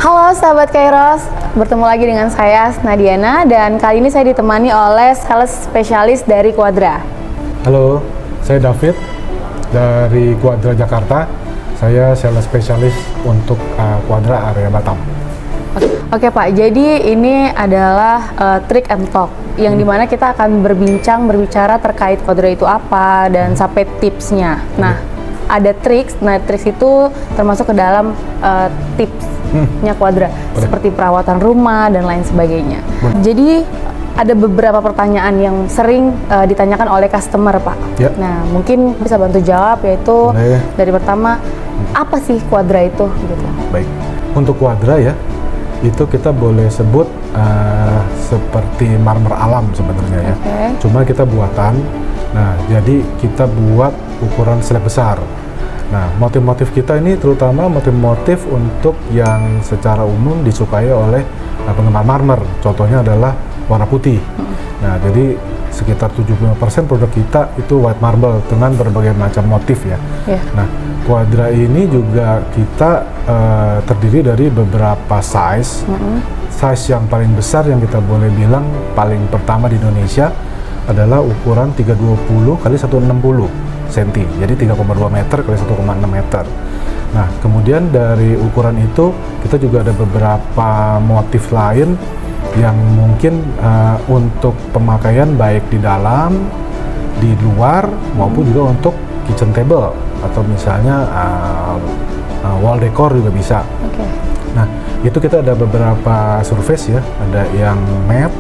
Halo sahabat Kairos, bertemu lagi dengan saya Nadiana dan kali ini saya ditemani oleh sales spesialis dari Quadra. Halo, saya David dari Quadra Jakarta. Saya sales spesialis untuk Quadra area Batam. Oke Pak, jadi ini adalah trick and talk yang dimana kita akan berbicara terkait Quadra itu apa dan sampai tipsnya. Nah, ada triks. Nah, triks itu termasuk ke dalam tipsnya Quadra, seperti perawatan rumah dan lain sebagainya. Jadi ada beberapa pertanyaan yang sering ditanyakan oleh customer, Pak. Ya. Nah, mungkin bisa bantu jawab, yaitu dari pertama, apa sih Quadra itu? Gitu. Baik, untuk Quadra ya, itu kita boleh sebut seperti marmer alam sebenarnya ya. Cuma kita buatan. Nah, jadi kita buat ukuran slab besar. Nah, motif-motif kita ini terutama motif-motif untuk yang secara umum disukai oleh penggemar marmer. Contohnya adalah warna putih. Nah, jadi sekitar 75% produk kita itu white marble dengan berbagai macam motif ya. Nah, Quadra ini juga kita terdiri dari beberapa size. Size yang paling besar yang kita boleh bilang paling pertama di Indonesia adalah ukuran 320 x 160 cm, jadi 3,2 meter x 1,6 meter. Nah, kemudian dari ukuran itu kita juga ada beberapa motif lain yang mungkin untuk pemakaian baik di dalam, di luar, maupun juga untuk kitchen table atau misalnya wall decor juga bisa. Nah, itu kita ada beberapa surface ya, ada yang matte,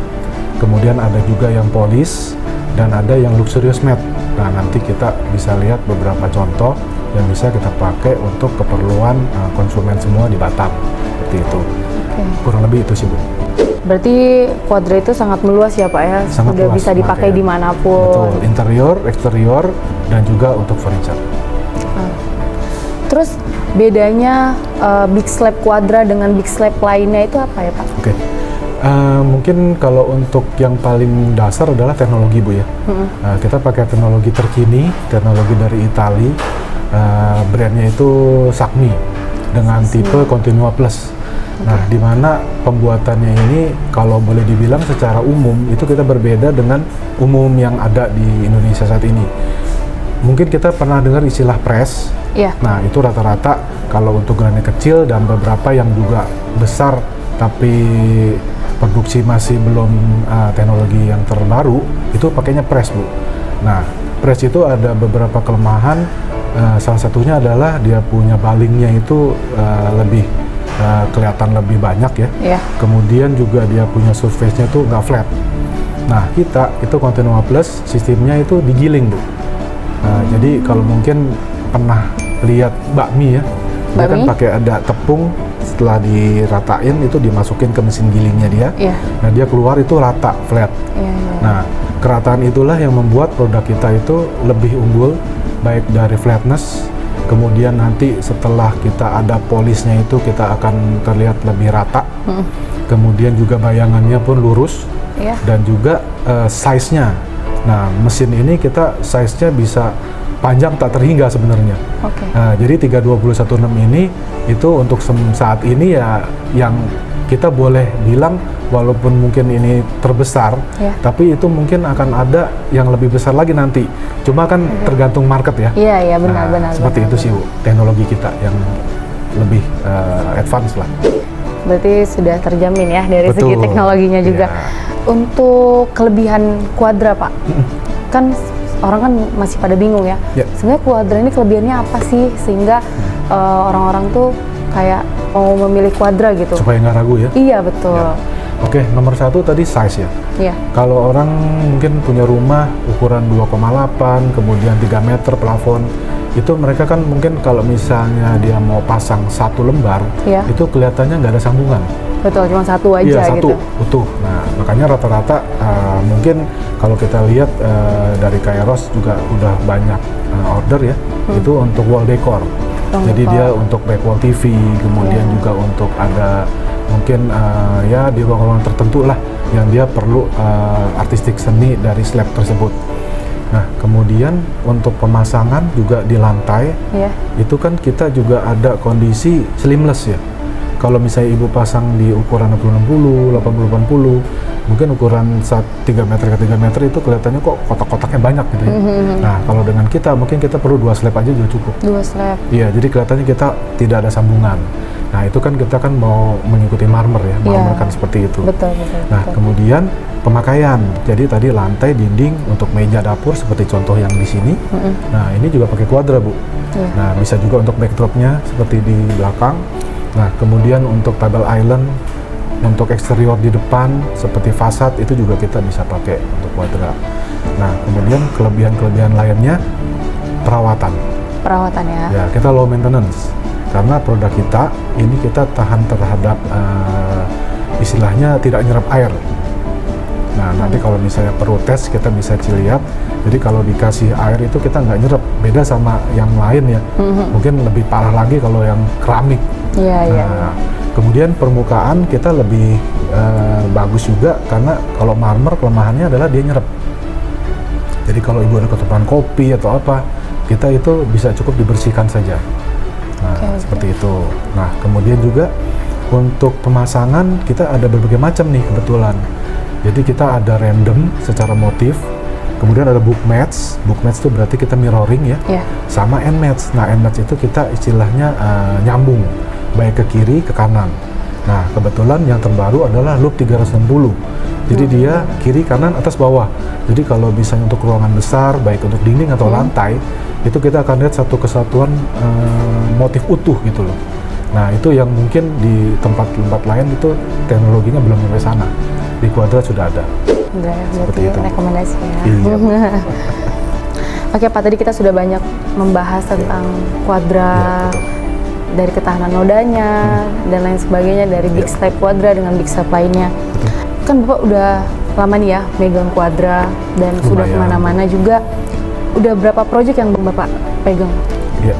kemudian ada juga yang polish, dan ada yang luxurious matte. Nah, nanti kita bisa lihat beberapa contoh yang bisa kita pakai untuk keperluan konsumen semua di Batam, seperti itu. Kurang lebih itu sih, Bu. Berarti Quadra itu sangat meluas ya, Pak ya? Sangat sudah luas, bisa dipakai dimanapun. Betul, interior, eksterior, dan juga untuk furniture. Terus bedanya big slab Quadra dengan big slab lainnya itu apa ya, Pak? Mungkin kalau untuk yang paling dasar adalah teknologi, Bu ya. Kita pakai teknologi terkini, teknologi dari Itali, brandnya itu Sakmi dengan tipe Continua Plus. Nah, di mana pembuatannya ini kalau boleh dibilang secara umum itu kita berbeda dengan umum yang ada di Indonesia saat ini. Mungkin kita pernah dengar istilah press. Nah, itu rata-rata kalau untuk granit kecil dan beberapa yang juga besar tapi produksi masih belum teknologi yang terbaru, itu pakainya press, Bu. Nah, press itu ada beberapa kelemahan, salah satunya adalah dia punya balingnya itu lebih kelihatan lebih banyak ya. Kemudian juga dia punya surface-nya itu nggak flat. Nah, kita itu Continua Plus sistemnya itu digiling, Bu. Jadi kalau mungkin pernah lihat bakmi ya, dia kan pakai ada tepung, setelah diratain itu dimasukin ke mesin gilingnya dia. Nah, dia keluar itu rata, flat. Nah, kerataan itulah yang membuat produk kita itu lebih unggul, baik dari flatness, kemudian nanti setelah kita ada polishnya itu kita akan terlihat lebih rata. Kemudian juga bayangannya pun lurus, dan juga size-nya. Nah, mesin ini kita size-nya bisa panjang tak terhingga sebenarnya. Nah, jadi 32016 ini itu untuk saat ini ya yang kita boleh bilang walaupun mungkin ini terbesar, tapi itu mungkin akan ada yang lebih besar lagi nanti. Cuma kan tergantung market ya. Iya, benar. Seperti itu sih, Bu, teknologi kita yang lebih advance lah. Berarti sudah terjamin ya dari segi teknologinya juga. Untuk kelebihan Quadra, Pak, kan orang kan masih pada bingung ya. Sebenarnya Quadra ini kelebihannya apa sih sehingga orang-orang tuh kayak mau memilih Quadra gitu? Supaya nggak ragu ya? Iya, betul. Oke, nomor satu tadi size ya. Kalau orang mungkin punya rumah ukuran 2,8, kemudian 3 meter plafon, itu mereka kan mungkin kalau misalnya dia mau pasang satu lembar, itu kelihatannya nggak ada sambungan. Betul, cuma satu aja satu, gitu. utuh. Nah, makanya rata-rata mungkin kalau kita lihat dari Kairos juga udah banyak order ya, itu untuk wall decor. Jadi dia untuk back wall TV, kemudian juga untuk ada mungkin ya di ruang-ruang tertentu lah yang dia perlu artistik seni dari slab tersebut. Nah, kemudian untuk pemasangan juga di lantai, itu kan kita juga ada kondisi seamless ya. kalau misalnya ibu pasang di ukuran 60-60, 80-80, mungkin ukuran 3 meter ke 3 meter itu kelihatannya kok kotak-kotaknya banyak gitu ya. Nah, kalau dengan kita mungkin kita perlu 2 slab aja juga cukup. 2 slab. Iya, jadi kelihatannya kita tidak ada sambungan. Nah, itu kan kita kan mau mengikuti marmer ya, marmer kan seperti itu. Betul. Nah, kemudian pemakaian. Jadi tadi lantai, dinding, untuk meja dapur seperti contoh yang di sini. Nah, ini juga pakai Quadra, Bu. Nah, bisa juga untuk backdropnya seperti di belakang. Nah, kemudian untuk table island, untuk eksterior di depan seperti fasad itu juga kita bisa pakai untuk Quadra. Nah, kemudian kelebihan-kelebihan lainnya perawatan. Perawatan ya. Ya, kita low maintenance. Karena produk kita ini kita tahan terhadap istilahnya tidak nyerap air. Nah, nanti kalau misalnya perlu tes kita bisa lihat. Jadi kalau dikasih air itu kita nggak nyerap. Beda sama yang lain ya. Mungkin lebih parah lagi kalau yang keramik. Nah, kemudian permukaan kita lebih bagus juga karena kalau marmer kelemahannya adalah dia nyerap. Jadi kalau ibu ada ketumpahan kopi atau apa, kita itu bisa cukup dibersihkan saja. Nah, seperti itu. Nah, kemudian juga untuk pemasangan kita ada berbagai macam nih kebetulan. Jadi kita ada random secara motif, kemudian ada book match. Book match itu berarti kita mirroring ya, sama end match. Nah, end match itu kita istilahnya nyambung, baik ke kiri ke kanan. Nah, kebetulan yang terbaru adalah loop 360. Jadi dia kiri, kanan, atas, bawah. Jadi kalau misalnya untuk ruangan besar, baik untuk dinding atau lantai, itu kita akan lihat satu kesatuan motif utuh gitu loh. Nah, itu yang mungkin di tempat-tempat lain itu teknologinya belum sampai sana. Di Quadra sudah ada. Udah, seperti itu. Rekomendasi ya. Iya. Oke Pak, tadi kita sudah banyak membahas tentang Quadra, dari ketahanan nodanya dan lain sebagainya, dari Big Slab Quadra dengan Big Slab lainnya. Kan Bapak udah lama nih ya megang Quadra dan sudah kemana-mana juga. Udah berapa proyek yang Bapak pegang? Iya.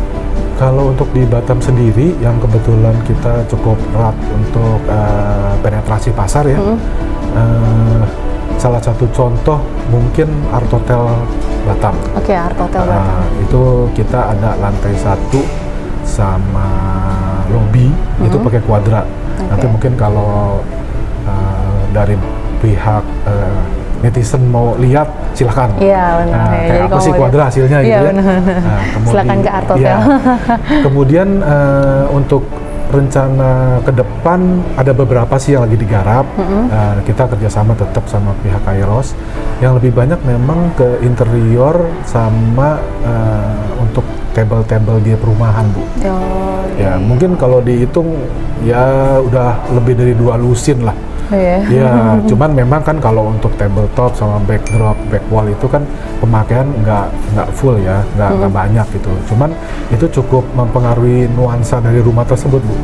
Kalau untuk di Batam sendiri, yang kebetulan kita cukup erat untuk penetrasi pasar ya. Salah satu contoh mungkin Art Hotel Batam. Oke, Art Hotel Batam. Itu kita ada lantai 1 sama lobby itu pakai Quadra. Nanti mungkin kalau dari pihak netizen mau lihat silahkan. Iya benar. Kayak apa sih Quadra hasilnya gitu ya. Silakan ke Art Hotel. Kemudian untuk rencana ke depan ada beberapa sih yang lagi digarap. Kita kerjasama tetap sama pihak Kairos. Yang lebih banyak memang ke interior sama untuk table-table di perumahan, Bu. Ya mungkin kalau dihitung ya udah lebih dari 2 lusin lah. Ya, cuman memang kan kalau untuk tabletop sama backdrop, back wall itu kan pemakaian nggak full ya, nggak banyak gitu. Cuman itu cukup mempengaruhi nuansa dari rumah tersebut, Bu.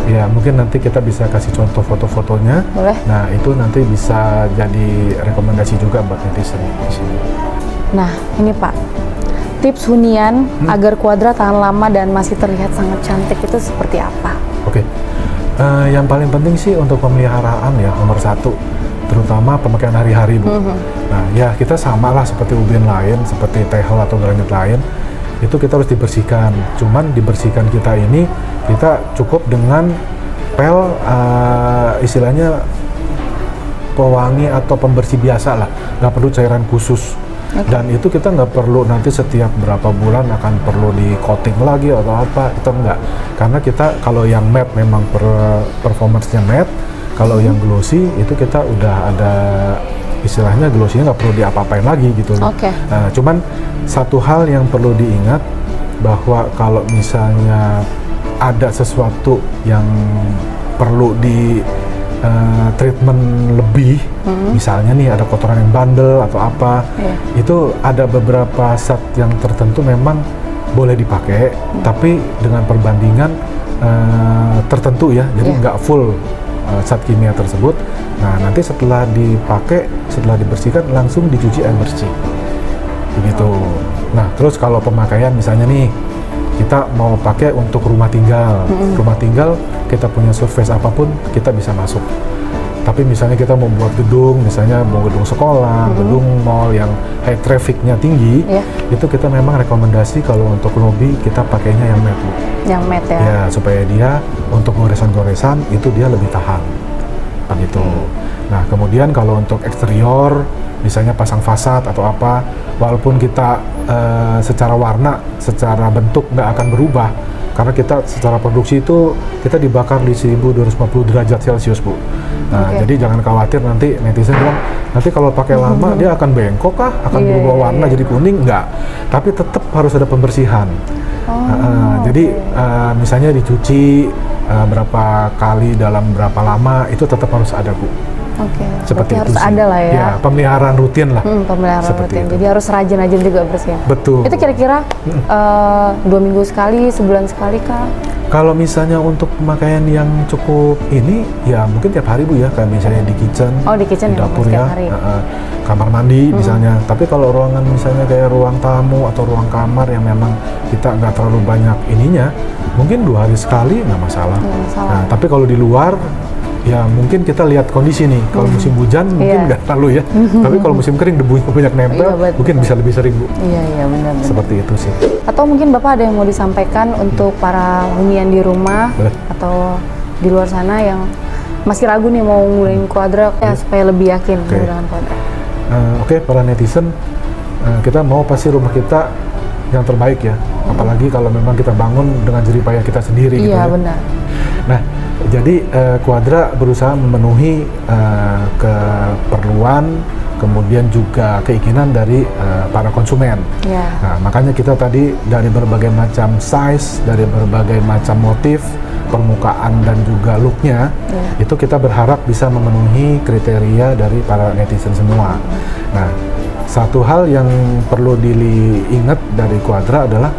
Ya, mungkin nanti kita bisa kasih contoh foto-fotonya. Boleh. Nah, itu nanti bisa jadi rekomendasi juga buat netizen di sini. Nah, ini Pak, tips hunian agar Quadra tahan lama dan masih terlihat sangat cantik itu seperti apa? Oke. Yang paling penting sih untuk pemeliharaan ya nomor 1, terutama pemakaian hari-hari, Bu. Nah ya kita sama lah seperti ubin lain, seperti tehel atau granit lain, itu kita harus dibersihkan. Cuman dibersihkan kita ini kita cukup dengan pel istilahnya pewangi atau pembersih biasa lah, nggak perlu cairan khusus. Dan itu kita nggak perlu nanti setiap berapa bulan akan perlu di coating lagi atau apa, itu enggak. Karena kita kalau yang matte memang performance-nya matte, kalau yang glossy itu kita udah ada istilahnya glossy-nya nggak perlu diapa-apain lagi gitu loh. Nah, cuman satu hal yang perlu diingat bahwa kalau misalnya ada sesuatu yang perlu di treatment lebih, misalnya nih ada kotoran yang bandel atau apa, itu ada beberapa set yang tertentu memang boleh dipakai, tapi dengan perbandingan tertentu ya, jadi nggak full zat kimia tersebut. Nah nanti setelah dipakai, setelah dibersihkan langsung dicuci air bersih, begitu. Nah terus kalau pemakaian misalnya nih kita mau pakai untuk rumah tinggal, rumah tinggal kita punya surface apapun kita bisa masuk. Tapi misalnya kita mau buat gedung, misalnya mau gedung sekolah, gedung mall yang high trafficnya tinggi, itu kita memang rekomendasi kalau untuk lobby kita pakainya yang matte, Bu. Yang matte ya? Ya, supaya dia untuk goresan-goresan itu dia lebih tahan, gitu. Nah, kemudian kalau untuk eksterior, misalnya pasang fasad atau apa, walaupun kita secara warna, secara bentuk nggak akan berubah, karena kita secara produksi itu kita dibakar di 1250 derajat Celcius, Bu. Nah, jadi jangan khawatir nanti netizen bilang, nanti kalau pakai lama dia akan bengkok kah? Akan berubah warna jadi kuning? Enggak. Tapi tetap harus ada pembersihan. Jadi misalnya dicuci berapa kali dalam berapa lama, itu tetap harus ada, Bu. Seperti itu harus sih. ada lah ya. Ya, pemeliharaan rutin lah. Pemeliharaan Seperti rutin. itu. Jadi harus rajin-rajin juga bersihin. Betul. Itu kira-kira 2 minggu sekali, sebulan sekali kah? Kalau misalnya untuk pemakaian yang cukup ini, ya mungkin tiap hari, Bu, ya. Kayak misalnya di kitchen, di kitchen di ya, dapur tiap ya, hari. kamar mandi misalnya. Tapi kalau ruangan misalnya kayak ruang tamu atau ruang kamar yang memang kita nggak terlalu banyak ininya, mungkin 2 hari sekali nggak masalah. Nah, tapi kalau di luar, ya mungkin kita lihat kondisi nih. Kalau musim hujan mungkin nggak terlalu ya. Tapi kalau musim kering debunya banyak nempel, mungkin bisa lebih sering, Bu. Iya benar. Seperti itu sih. Atau mungkin Bapak ada yang mau disampaikan untuk para hunian di rumah atau di luar sana yang masih ragu nih mau nggunain Quadra ya, supaya lebih yakin menggunakan Quadra. Oke, para netizen, kita mau pasti rumah kita yang terbaik ya. Apalagi kalau memang kita bangun dengan jerih payah kita sendiri gitu ya. Iya benar. Nah, jadi Quadra berusaha memenuhi keperluan, kemudian juga keinginan dari para konsumen. Nah, makanya kita tadi dari berbagai macam size, dari berbagai macam motif, permukaan dan juga looknya, itu kita berharap bisa memenuhi kriteria dari para netizen semua. Nah, satu hal yang perlu diingat dari Quadra adalah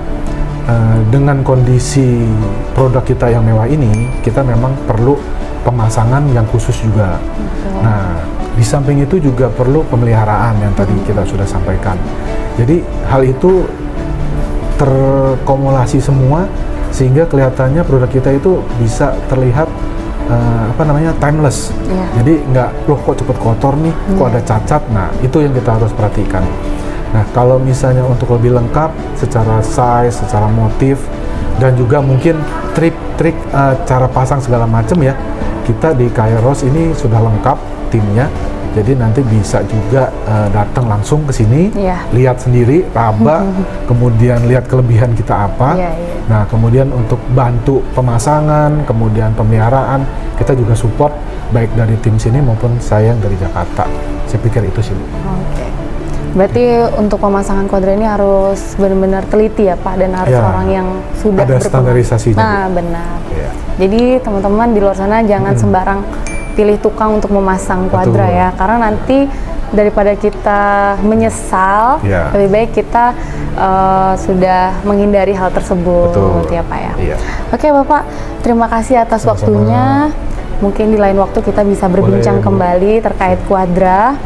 dengan kondisi produk kita yang mewah ini, kita memang perlu pemasangan yang khusus juga. Nah, di samping itu juga perlu pemeliharaan yang tadi kita sudah sampaikan. Jadi hal itu terkumulasi semua sehingga kelihatannya produk kita itu bisa terlihat timeless. Jadi nggak, loh kok cepet kotor nih, kok ada cacat. Nah, itu yang kita harus perhatikan. Nah, kalau misalnya untuk lebih lengkap secara size, secara motif, dan juga mungkin trik-trik cara pasang segala macam ya, kita di Kairos ini sudah lengkap timnya. Jadi nanti bisa juga datang langsung ke sini, lihat sendiri, raba, kemudian lihat kelebihan kita apa. Nah, kemudian untuk bantu pemasangan, kemudian pemeliharaan, kita juga support baik dari tim sini maupun saya yang dari Jakarta. Saya pikir itu sih, Bu. Berarti untuk pemasangan Quadra ini harus benar-benar teliti ya Pak, dan harus orang yang sudah ada standarisasinya. Nah, benar. Jadi teman-teman di luar sana jangan sembarang pilih tukang untuk memasang Quadra ya, karena nanti daripada kita menyesal, lebih baik kita sudah menghindari hal tersebut. Ya Pak ya. Oke Bapak, terima kasih atas waktunya. Mungkin di lain waktu kita bisa berbincang kembali terkait Quadra.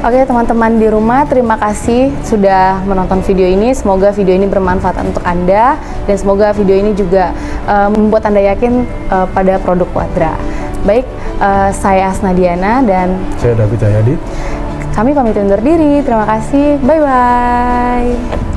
Oke teman-teman di rumah, terima kasih sudah menonton video ini. Semoga video ini bermanfaat untuk Anda, dan semoga video ini juga membuat Anda yakin pada produk Quadra. Baik, saya Asna Diana dan saya David Cahyadi. Kami pamit undur diri. Terima kasih. Bye-bye.